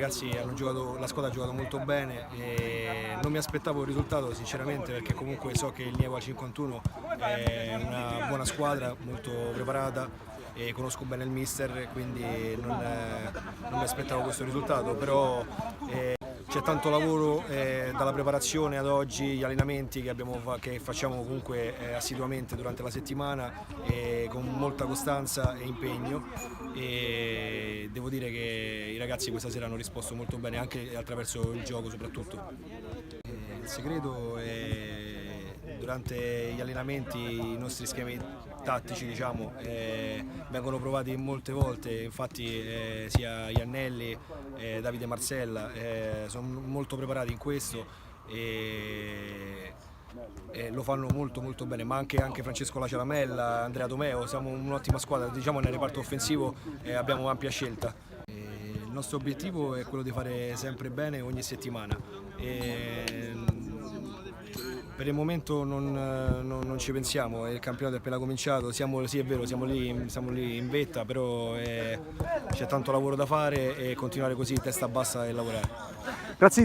ragazzi hanno giocato, la squadra ha giocato molto bene e non mi aspettavo il risultato sinceramente, perché comunque so che il Nievo 51 è una buona squadra, molto preparata, e conosco bene il mister, quindi non mi aspettavo questo risultato, però c'è tanto lavoro dalla preparazione ad oggi, gli allenamenti che facciamo comunque assiduamente durante la settimana, con molta costanza e impegno, e devo dire che i ragazzi questa sera hanno risposto molto bene, anche attraverso il gioco soprattutto. Il segreto è durante gli allenamenti i nostri schemi tattici, diciamo, vengono provati molte volte, infatti sia Iannelli, Davide Marcella sono molto preparati in questo e lo fanno molto bene, ma anche Francesco Lacialamella, Andrea Tomeo, siamo un'ottima squadra, diciamo nel reparto offensivo abbiamo ampia scelta. Il nostro obiettivo è quello di fare sempre bene ogni settimana. Per il momento non ci pensiamo, il campionato è appena cominciato, sì è vero, siamo lì in vetta, però c'è tanto lavoro da fare e continuare così, testa bassa e lavorare. Grazie.